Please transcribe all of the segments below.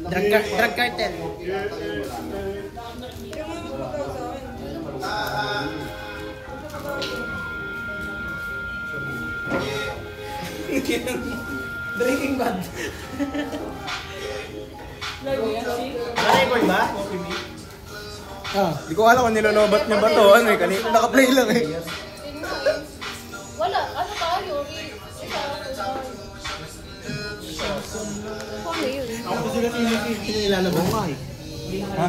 Drug cartel. Drinking bad. Na-record ba? Di ko alam kung nilonobat niya ba to. Ano eh, kanina naka-play lang eh. Wala, ano tayo? Paano yun? Ako kasi ilalabang ka eh. Ha?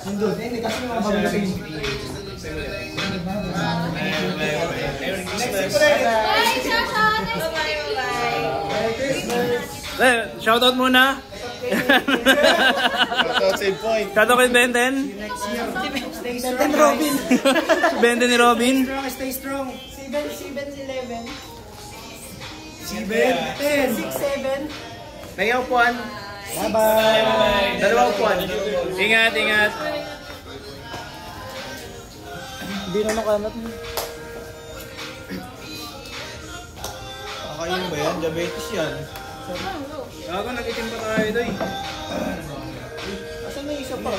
Nandun, eh, kasi mga bago sa inyo. Bye, Shasha! Shoutout muna. Shoutout save point. Shoutout kay Benten. Benten Robin. Benten ni Robin. Stay strong. 7-11. 7-10. 6-7. May upuan. Bye-bye. Dalawa upuan. Ingat, ingat. Hindi na nakamat mo. Kakainin ba yan? Diabetes yan. Gago, nag-itim pa tayo ito eh. Asan na isa pa?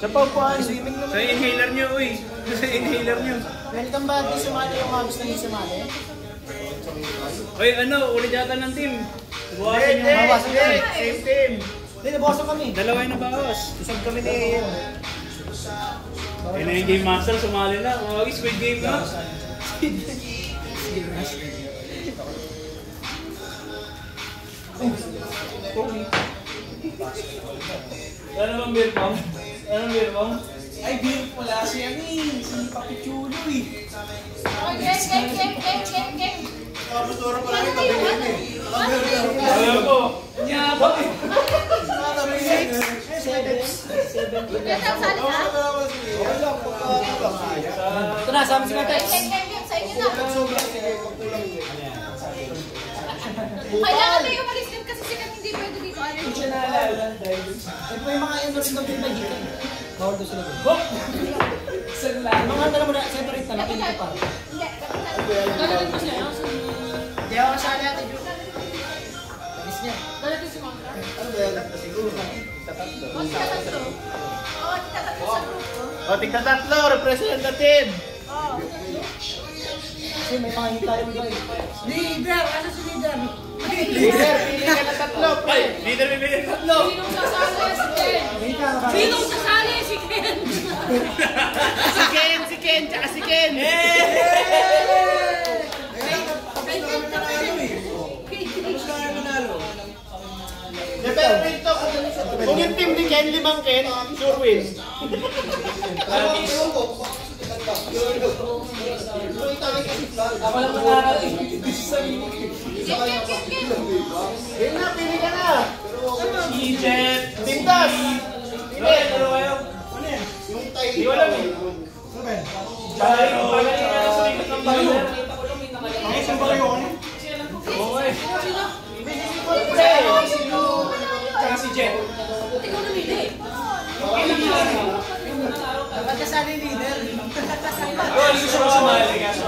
Sa paupuan. Sa inhaler nyo, uy. Sa inhaler nyo. Welcome back to sumali yung mga gusto niyo sumali. Uy, ano, ulit yata ng team. Buwasan nyo. Mabawasan kami. Same team. Hindi, nabawasan kami. Dalawa yung nabawas. Isang kami ni Ian. Ayun na yung Game Master, sumali na. Oh, squid game na. Ano bang beer pong? Ano beer pong? Ay, beer pala siya ni. Si Papichulo eh. Okay, game. Kaputuro pala ito. Bigyan eh. Ayaw ko. Nyaba eh. 7. Yan ang sali ha? Ito na, sabi si Matex. Game. Sa inyo na. Kailangan tayo umalis din kasi sikat hindi pwede dito. Siya na alala. Ito yung mga enos na pinagitan. Bawal doon sila doon. Mga tala mo na, separate na, nakinig pa. Hindi, gagawin ko siya. Hindi ako kasali natin. Tamis niya. Gagawin si Montra. Ano ba yan? Siguro. Tatlo. Oo, tatlo sa grupo. O, tigta tatlo, representative. Oo. Kasi may mga hintayin ba eh. Leader! Ano si leader? Leader, pili ka na tatlo. Ay, leader, pili ka tatlo. Sinong sasali si Ken? Sinong sasali si Ken? Si Ken, tsaka si Ken. Pero ito, kung yung team ni Ken, 5 Ken, sure win. Ako lang nakakalimutin sa sarili. Ken. Yun na, pili ka na. Si Jet. Team Tas. Hindi, ano kayo? Yung tayo. Di wala eh. Pagaling ka na sa likod ng baler. Ay, saan ba kayo? Okay. Tsaka si Jet. Ikaw namili. Dapat ka sana yung leader. Hindi ko siya sumali kaso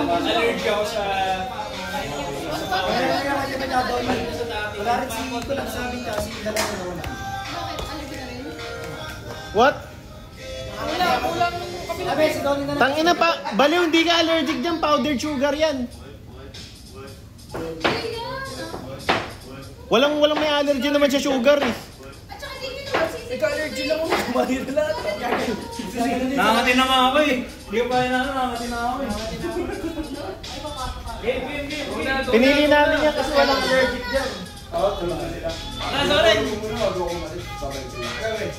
allergic ako sa... Wala rin si Nico lang sa amin kasi dalawa na wala. Bakit? Allergy na rin? What? Wala, kulang kapila. Abe, si Donnie na lang. Tangina pa, baliw, hindi ka allergic dyan, powdered sugar yan. Walang may allergy naman sa sugar eh. At saka hindi nyo naman sisip. Ikaw allergy lang ako. Kumain na lahat. Nakakati na nga ako eh. Hindi ko pa rin nakakati na ako eh. Game. Pinili namin yan kasi walang allergic dyan. Sorry.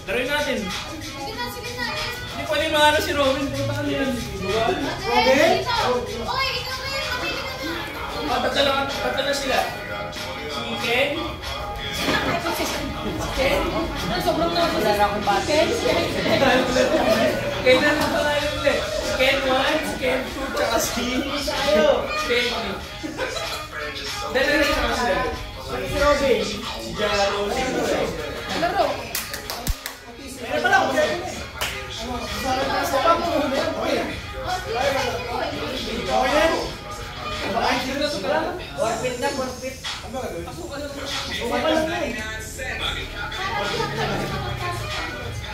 Taroy natin. Sige na, yes. Hindi pwede maano si Robin. Punta ka niyan. Robin? Okay, ikaw ngayon. Mamili ka na. Ba't na sila? Si Ken? Ken? Sobrang nakasasal akong Ken? Ken na lang pala yung ulit. Si Ken 1, si Ken 2, tsaka si... Ken 3. Dali na siya sila. Si Robin. Si Jaro. Laro. Meron pala ako. Okay yan? Warpit na, warpit.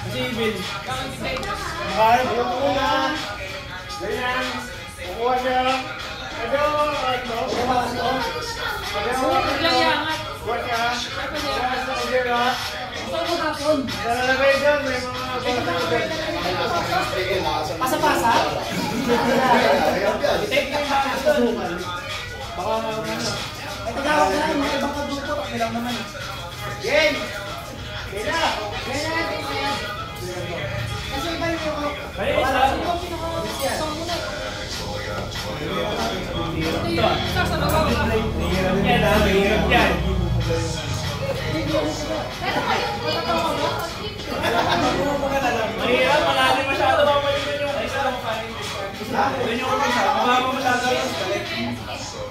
Si Evil. Ay, yung una. Ganyan. Kukuha siya. Ano? Ano? Huwag lang yangat. Kuha siya. Nalalagay dyan. May mga Pasa-pasa? I-take mo yung bakas doon. Baka ano. Ay, tagawag na lang. Mga ibang kaduto. Okay lang naman. game. Kaya. Kasi iba yung Ay, isa. Mahirap yan, ha? Mahirap yan. Pero kayo Mahirap, malalim masyado. Mapalitan yung isa. Doon yung isa. Mababa masyado.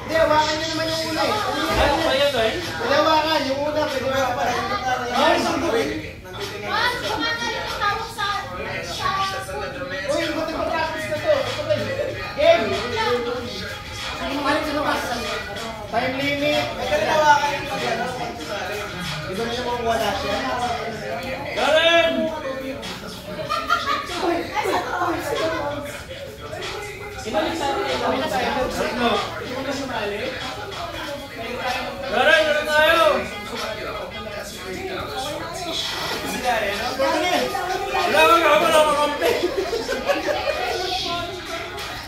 Hindi, hawakan nyo naman yung una eh. Ano pa yan, Doy? Pwede hawakan. Yung una, pwede hawakan. Ay, sandali. Uy, buti pa practice na to. Game. Time limit. May kanina hawakan yung pag-ano. Di ba nyo makukuha lahat yan? Garen! Ibalik sa atin. Ibalik tayo. Tatlo. Hindi mo sumali. Garen, gano'n tayo! Sila eh, no? Wala kang kampi.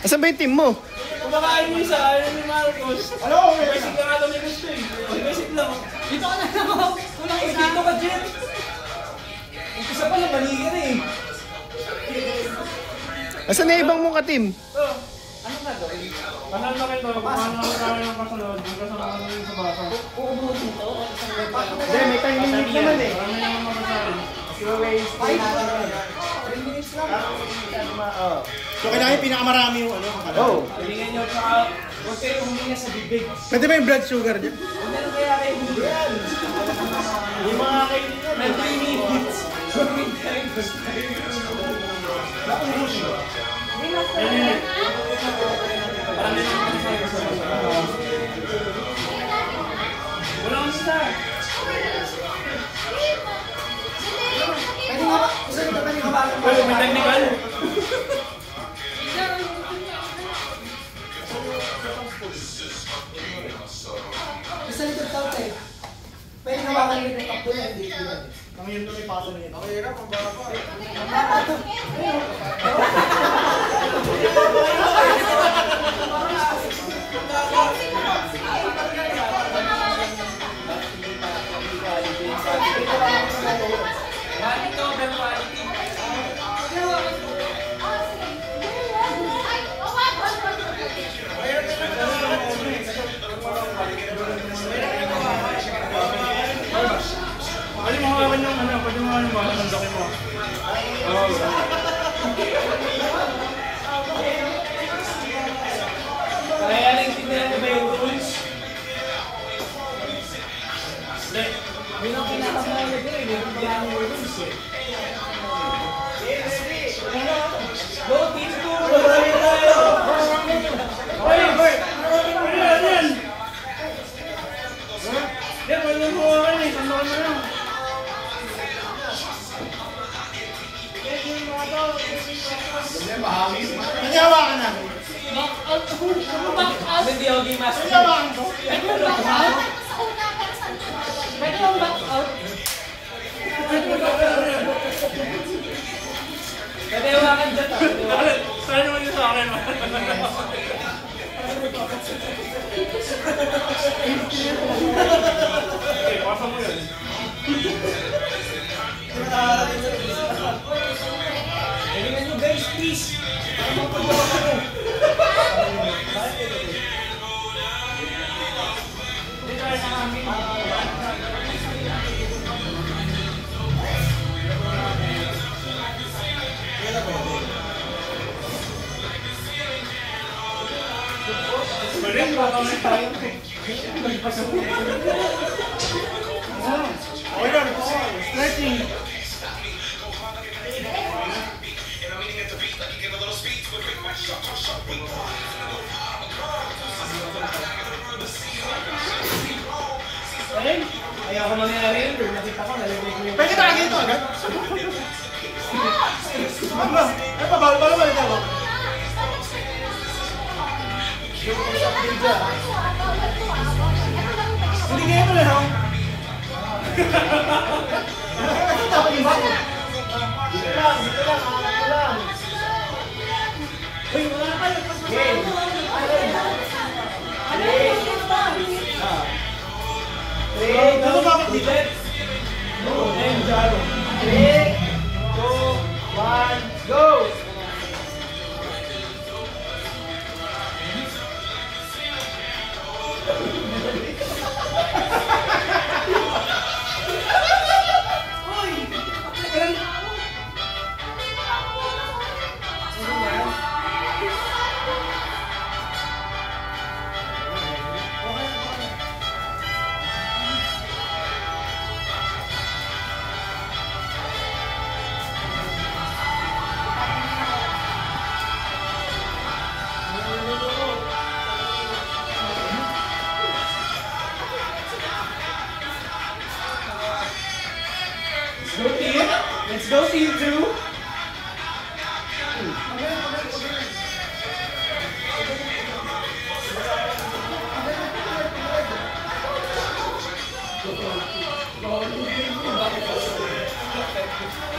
Asan ba yung team mo? Kumakain mo isa, ayaw ni Marcos. Ano? Basic ka nga daw ni gusto eh. Basic lang. Dito ka na lang. Walang isa. Dito ka, Jet. Umpisa pa lang, mali ka na eh. Asan na ibang mong ka-team? Oh, ano nga daw? Pasal na kayo, paano na kami ng pasalod? Yung kasama ko yung sa basa. Hindi, may time limit naman eh. Marami naman mapasarin. Waste time natin. 3 minutes lang. So, kailangan pinakamarami yung ano. Oh. Hilingan nyo, tsaka huwag kayo huminga sa bibig. Pwede ba yung blood sugar dyan? Huwag na kaya kayo huminga. Yung mga kaibigan. May 3 minutes. Gawin tayo. Marami naman mapasarin sa basa. Wala kang isa. Pwede nga ba? Pero may technical. Isa little tao tayo. Pwede nawakan yung takbo yan, hindi ko yan. Ang yun na may paso na yun. Ang hirap, ang baba. Quality over quality. Pwede mo hawakan yung ano, pwede mo hawakan yung basa ng laki mo. Kaya lang tinira ba yung rules? Hindi. May nang kinakabahan na din eh, may bigyan mo rules eh. Go, team 2! Marami tayo! Okay, Bert! Ano yan? Yan, wala mo hawakan eh, sandakan mo lang. Hindi hawakan namin. Hindi ako game master. Hindi hawakan to. Pwede mong back out? Pwede hawakan dyan ah. Saan naman yun sa akin? Okay, pasa mo yun. Galingan nyo guys, please! Para mapagawa ko. Hindi tayo nakamin. Balik, baka ulit tayo. Okay lang. Stretching. Kaya ako nangyari yun, nakita ko, nalagay ko yung... Pwede tayo dito agad? Ay, pabawal ba naman ito? Hindi kayo ito lang. Dapat iba. Dito lang, dito lang, dito lang. Uy, wala na kayo. Game. Ano bakit dito? Ayun, Jaro. 3, 2, 1, go! Let's go team 2.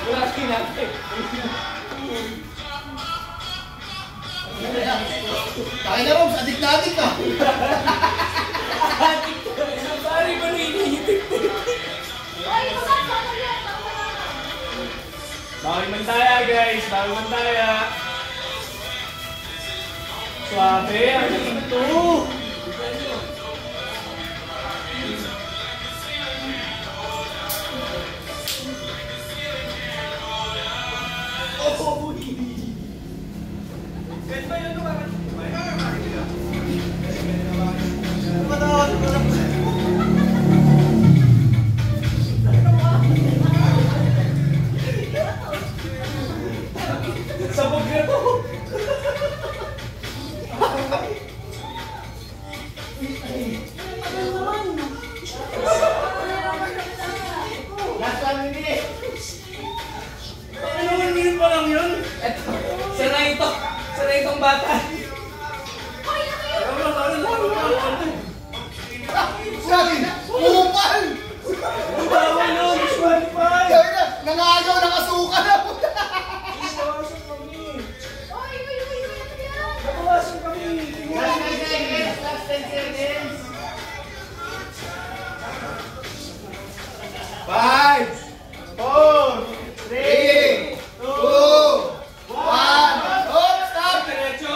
Wala kinakit. Kaya na Robs, adik na adik ka! Pare ko na inihitik. Bawal mantaya guys, bawal mantaya. Suabe, ang ito. Sabog na to. Last 1 minute! Ano man minute pa lang yun? Eto, sira ito. Sira itong bata. Sabi! Upal! Bawal yun, disqualify. Sabi na, nangagaw ng asuka na! Nabawasan kami. Nabawasan kami. Last 10 seconds! 5, 4, 3, 2, 1, stop! Diretso.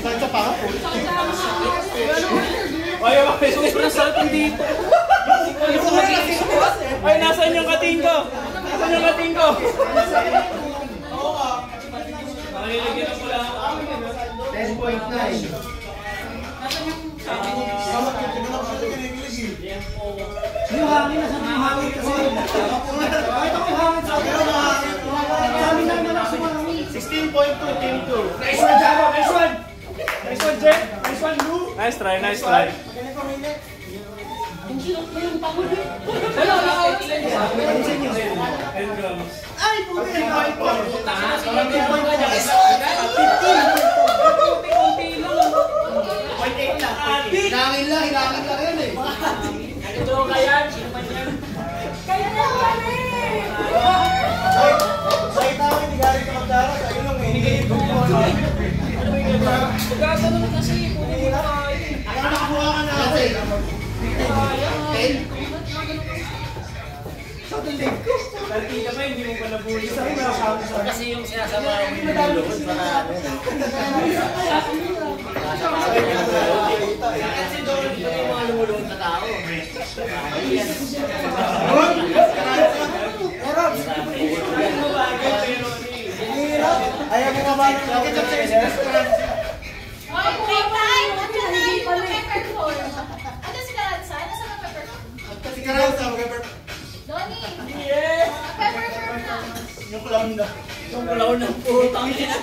Saan sa pa? Ay, sobrang salpin dito. Ay, nasaan yung kating ko? Nasaan yung kating ko? Nakilagyan na pala ako. 10.9. Yung hangin na sa yung hangin kasi. Kahit ako yung hangin sa akin. Hangin namin na sa hangin. 16.2, team 2. Nice one, Jaro! Nice one! Nice one, Jet! Nice one, Lou! Nice try, nice try. Hello, Ay, puti! Hinangin lang yan eh. Ito kaya, sino man yan? Kaya na kami! Ay, tao, hindi galing ka magdaras. Ayun lang eh. Gasa naman kasi, kunin mo na kayo. Ayaw nakakuha ka na kasi. 10? Dati ka ba, hindi mo pa nabuli sa Kasi yung sinasama ko yung nilulunod para ano yun. Kasi doon yung mga lumulunod na tao. Good? Oh, wait time! Andiyan na yung peppercorn. Ano si Karanza? Ano sa peppercorn? Si Karanza, mag-pepper. Donnie! Yes! Peppercorn na! Yung clown na. Yung kulaw ng putang ina.